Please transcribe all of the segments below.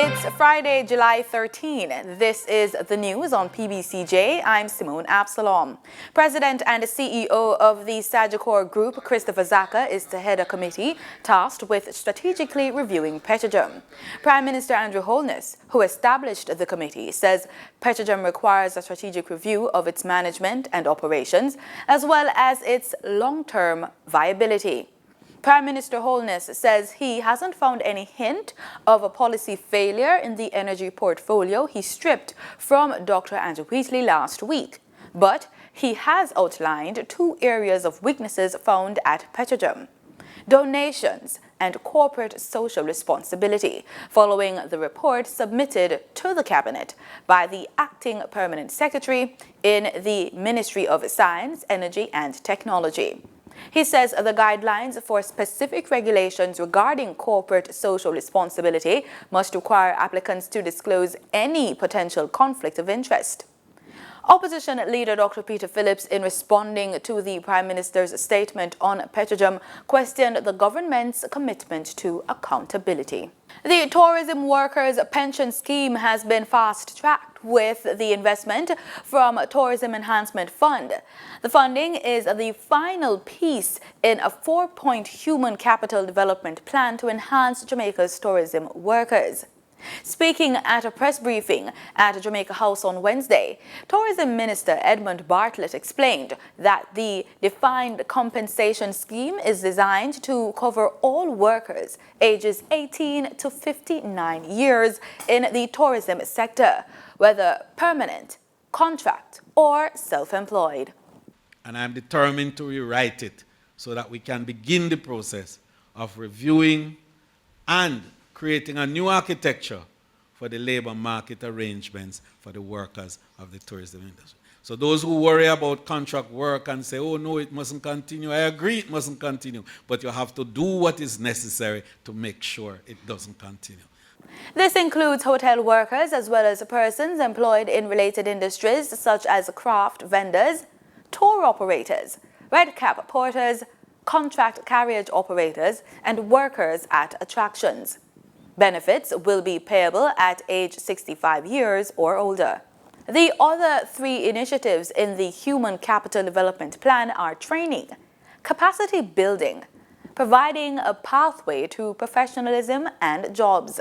It's Friday, July 13. This is the news on PBCJ. I'm Simone Absalom. President and CEO of the Sagicor Group, Christopher Zaka, is to head a committee tasked with strategically reviewing Petrojam. Prime Minister Andrew Holness, who established the committee, says Petrojam requires a strategic review of its management and operations, as well as its long-term viability. Prime Minister Holness says he hasn't found any hint of a policy failure in the energy portfolio he stripped from Dr. Andrew Wheatley last week. But he has outlined two areas of weaknesses found at Petrojam: donations and corporate social responsibility, following the report submitted to the Cabinet by the Acting Permanent Secretary in the Ministry of Science, Energy and Technology. He says the guidelines for specific regulations regarding corporate social responsibility must require applicants to disclose any potential conflict of interest. Opposition leader Dr. Peter Phillips, in responding to the Prime Minister's statement on Petrojam, questioned the government's commitment to accountability. The Tourism Workers Pension Scheme has been fast-tracked with the investment from Tourism Enhancement Fund. The funding is the final piece in a four-point human capital development plan to enhance Jamaica's tourism workers. Speaking at a press briefing at Jamaica House on Wednesday, Tourism Minister Edmund Bartlett explained that the defined compensation scheme is designed to cover all workers ages 18 to 59 years in the tourism sector, whether permanent, contract, or self-employed. And I'm determined to rewrite it so that we can begin the process of reviewing and creating a new architecture for the labor market arrangements for the workers of the tourism industry. So those who worry about contract work and say, oh no, it mustn't continue, I agree it mustn't continue, but you have to do what is necessary to make sure it doesn't continue. This includes hotel workers as well as persons employed in related industries such as craft vendors, tour operators, red cap porters, contract carriage operators, and workers at attractions. Benefits will be payable at age 65 years or older. The other three initiatives in the Human Capital Development Plan are training, capacity building, providing a pathway to professionalism and jobs.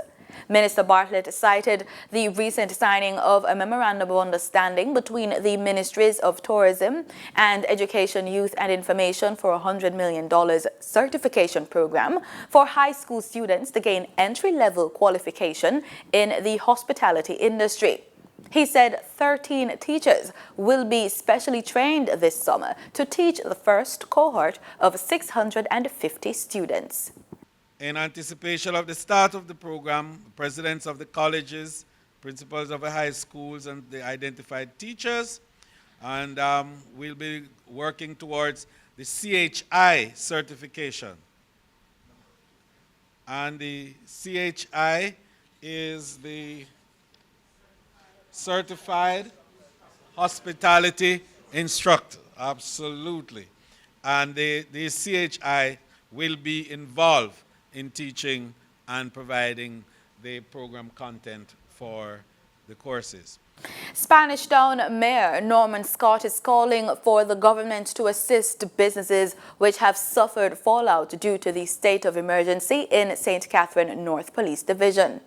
Minister Bartlett cited the recent signing of a memorandum of understanding between the Ministries of Tourism and Education, Youth and Information for a $100 million certification program for high school students to gain entry-level qualification in the hospitality industry. He said 13 teachers will be specially trained this summer to teach the first cohort of 650 students. In anticipation of the start of the program, presidents of the colleges, principals of the high schools, and the identified teachers, and we'll be working towards the CHI certification. And the CHI is the Certified Hospitality Instructor, absolutely. And the CHI will be involved in teaching and providing the program content for the courses. Spanish Town Mayor Norman Scott is calling for the government to assist businesses which have suffered fallout due to the state of emergency in St. Catherine North Police Division.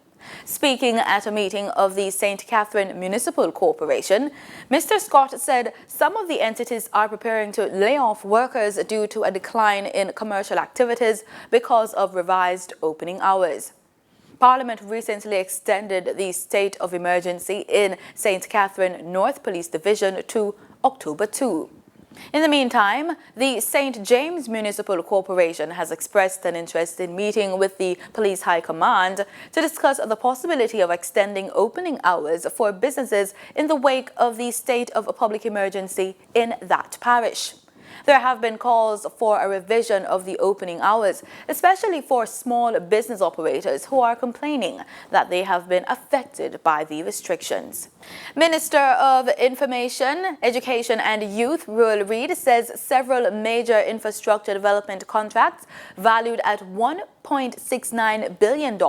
Speaking at a meeting of the St. Catherine Municipal Corporation, Mr. Scott said some of the entities are preparing to lay off workers due to a decline in commercial activities because of revised opening hours. Parliament recently extended the state of emergency in St. Catherine North Police Division to October 2. In the meantime, the St. James Municipal Corporation has expressed an interest in meeting with the Police High Command to discuss the possibility of extending opening hours for businesses in the wake of the state of public emergency in that parish. There have been calls for a revision of the opening hours, especially for small business operators who are complaining that they have been affected by the restrictions. Minister of Information, Education and Youth, Rural Reid, says several major infrastructure development contracts valued at $1.69 billion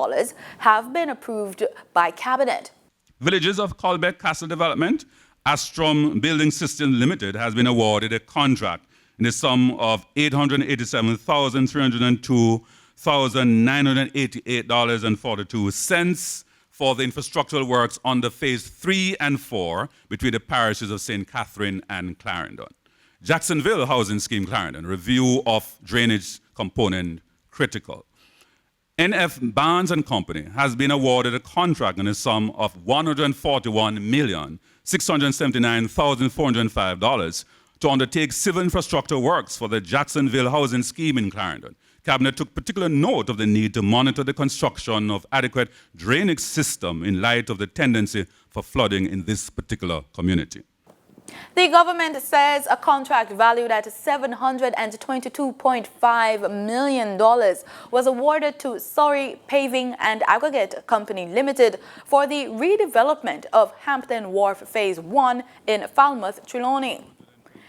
have been approved by Cabinet. Villages of Colbeck Castle Development, Astrom Building Systems Limited has been awarded a contract in the sum of $887,302,988.42 for the infrastructural works under Phase 3 and 4 between the parishes of St. Catherine and Clarendon. Jacksonville Housing Scheme Clarendon, review of drainage component critical. NF Barnes & Company has been awarded a contract in the sum of $141,679,405 to undertake civil infrastructure works for the Jacksonville Housing Scheme in Clarendon. Cabinet took particular note of the need to monitor the construction of adequate drainage system in light of the tendency for flooding in this particular community. The government says a contract valued at $722.5 million was awarded to Surrey Paving and Aggregate Company Limited for the redevelopment of Hampton Wharf Phase 1 in Falmouth, Trelawney.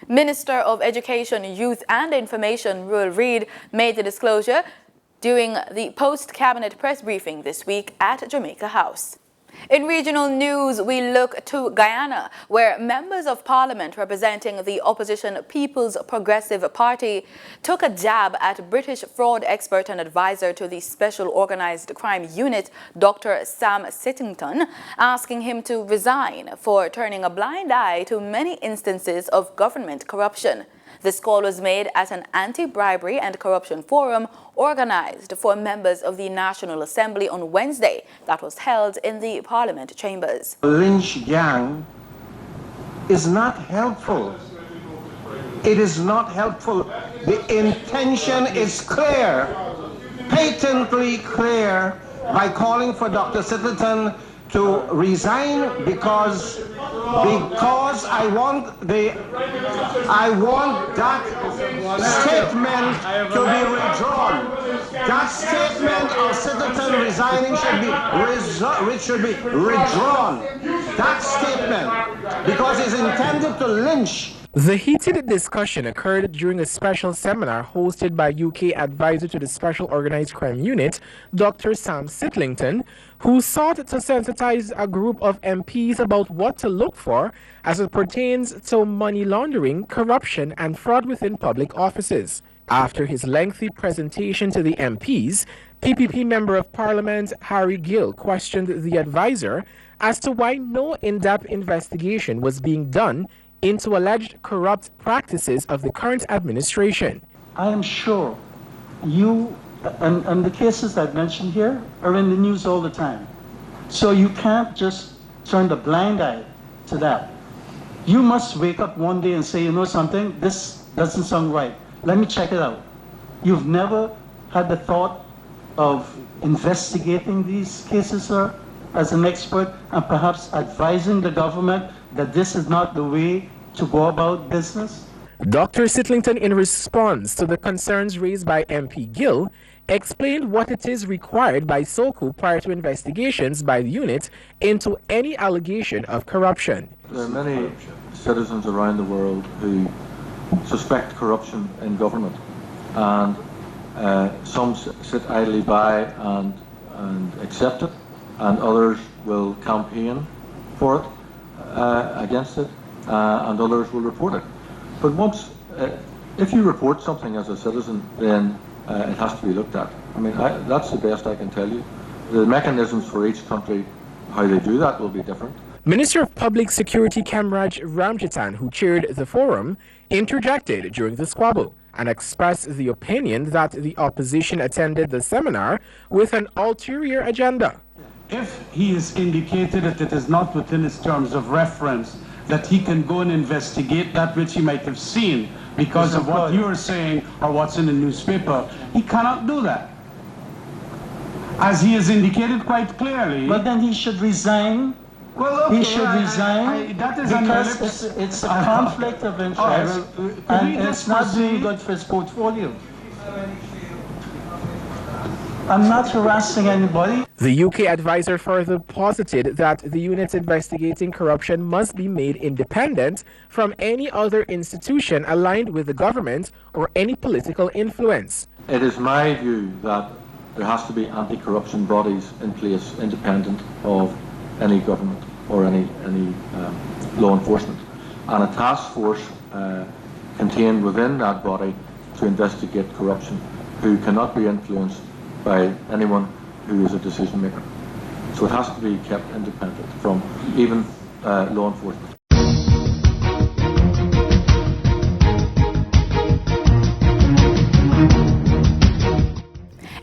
Minister of Education, Youth and Information, Rural Reid, made the disclosure during the post-cabinet press briefing this week at Jamaica House. In regional news, we look to Guyana, where members of parliament representing the opposition People's Progressive Party took a jab at British fraud expert and advisor to the Special Organized Crime Unit, Dr. Sam Sittington, asking him to resign for turning a blind eye to many instances of government corruption. This call was made at an anti-bribery and corruption forum organized for members of the National Assembly on Wednesday that was held in the Parliament chambers. Lynch gang is not helpful. It is not helpful. The intention is clear, patently clear, by calling for Dr. Sittington to resign because I want that statement to be withdrawn. That statement of Sittington resigning should be withdrawn. That statement, because it's intended to lynch. The heated discussion occurred during a special seminar hosted by UK advisor to the Special Organized Crime Unit, Dr. Sam Sittington, who sought to sensitize a group of MPs about what to look for as it pertains to money laundering, corruption, and fraud within public offices. After his lengthy presentation to the MPs, PPP Member of Parliament Harry Gill questioned the advisor as to why no in-depth investigation was being done into alleged corrupt practices of the current administration. I am sure you and the cases I've mentioned here are in the news all the time. So you can't just turn the blind eye to that. You must wake up one day and say, you know something, this doesn't sound right. Let me check it out. You've never had the thought of investigating these cases, sir, as an expert, and perhaps advising the government that this is not the way to go about business? Dr. Sittington, in response to the concerns raised by MP Gill, explained what it is required by SOCU prior to investigations by the unit into any allegation of corruption. There are many citizens around the world who suspect corruption in government, and some sit idly by and accept it, and others will campaign for it, against it, and others will report it. But once, if you report something as a citizen, then it has to be looked at. I mean, that's the best I can tell you. The mechanisms for each country, how they do that, will be different. Minister of Public Security Kamraj Ramjitan, who chaired the forum, interjected during the squabble and expressed the opinion that the opposition attended the seminar with an ulterior agenda. If he has indicated that it is not within his terms of reference, that he can go and investigate that which he might have seen because of what you are saying or what's in the newspaper, he cannot do that. As he has indicated quite clearly. But then he should resign Well, he okay, should resign that is on your lips. because it's a conflict of interest and it's not doing good for his portfolio. I'm not harassing anybody. The UK advisor further posited that the unit investigating corruption must be made independent from any other institution aligned with the government or any political influence. It is my view that there has to be anti-corruption bodies in place independent of any government or any law enforcement, and a task force contained within that body to investigate corruption who cannot be influenced by anyone who is a decision maker. So it has to be kept independent from even law enforcement.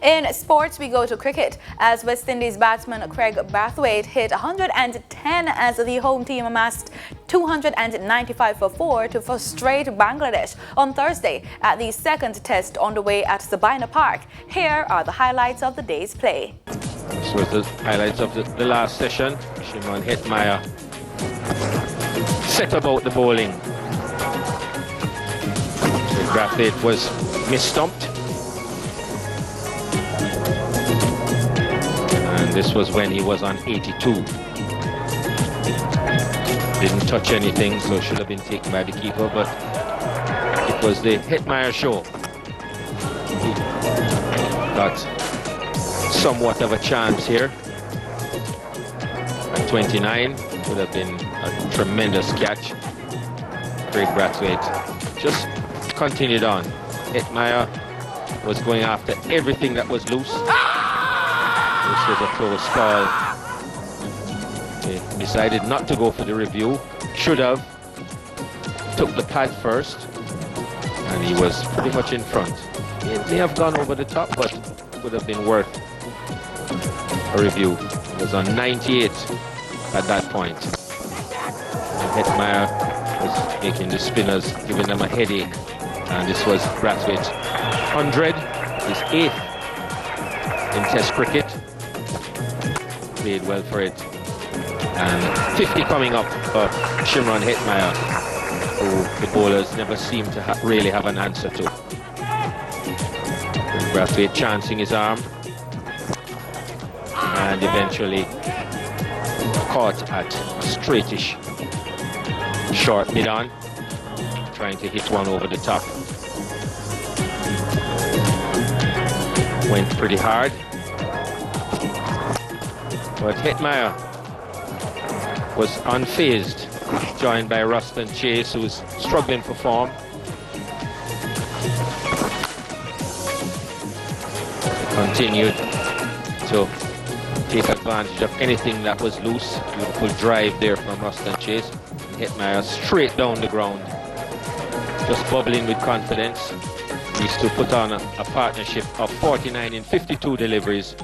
In sports, we go to cricket as West Indies batsman Craig Brathwaite hit 110 as the home team amassed 295 for 4 to frustrate Bangladesh on Thursday at the second test underway at Sabina Park. Here are the highlights of the day's play. This was the highlights of the last session. Shimon Hetmeyer set about the bowling. Brathwaite was misstumped. This was when he was on 82. Didn't touch anything, so should have been taken by the keeper, but it was the Hetmeyer show. He got somewhat of a chance here. At 29, would have been a tremendous catch. Craig Brathwaite just continued on. Hetmeyer was going after everything that was loose. This was a close call. He decided not to go for the review. Should have. Took the pad first. And he was pretty much in front. He may have gone over the top, but would have been worth a review. He was on 98 at that point. And Hetmeyer was making the spinners, giving them a headache. And this was Brathwaite 100, his 8th in Test cricket. Played well for it, and 50 coming up for Shimron Hetmeyer, who the bowlers never seem to really have an answer to. Brathwaite chancing his arm, and eventually caught at a straightish short mid-on, trying to hit one over the top. Went pretty hard. But Hetmeyer was unfazed, joined by Ruston Chase, who's struggling for form. Continued to take advantage of anything that was loose. Beautiful drive there from Ruston Chase. Hetmeyer straight down the ground, just bubbling with confidence. Needs to put on a partnership of 49 in 52 deliveries.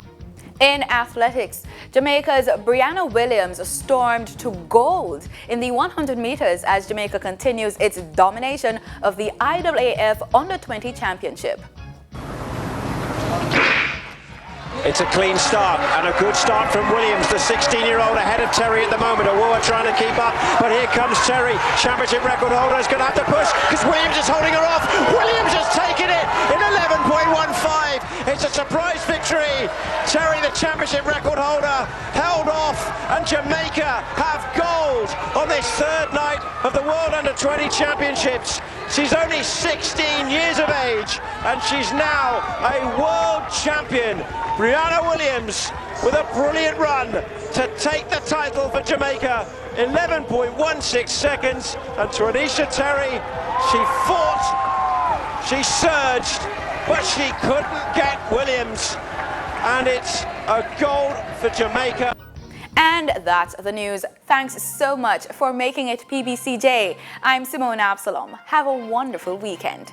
In athletics, Jamaica's Brianna Williams stormed to gold in the 100 meters as Jamaica continues its domination of the IAAF Under-20 Championship. It's a clean start and a good start from Williams, the 16-year-old ahead of Terry at the moment. Awoa trying to keep up, but here comes Terry. Championship record holder is going to have to push because Williams is holding her off. Williams has taken it in 11.15. It's a surprise victory. Terry, the championship record holder, held off, and Jamaica have gold on this third night of the World Under-20 Championships. She's only 16 years of age, and she's now a world champion. Brianna Williams with a brilliant run to take the title for Jamaica. 11.16 seconds, and Tranisha Terry, she fought, she surged, but she couldn't get Williams. And it's a gold for Jamaica. And that's the news. Thanks so much for making it PBCJ. I'm Simone Absalom. Have a wonderful weekend.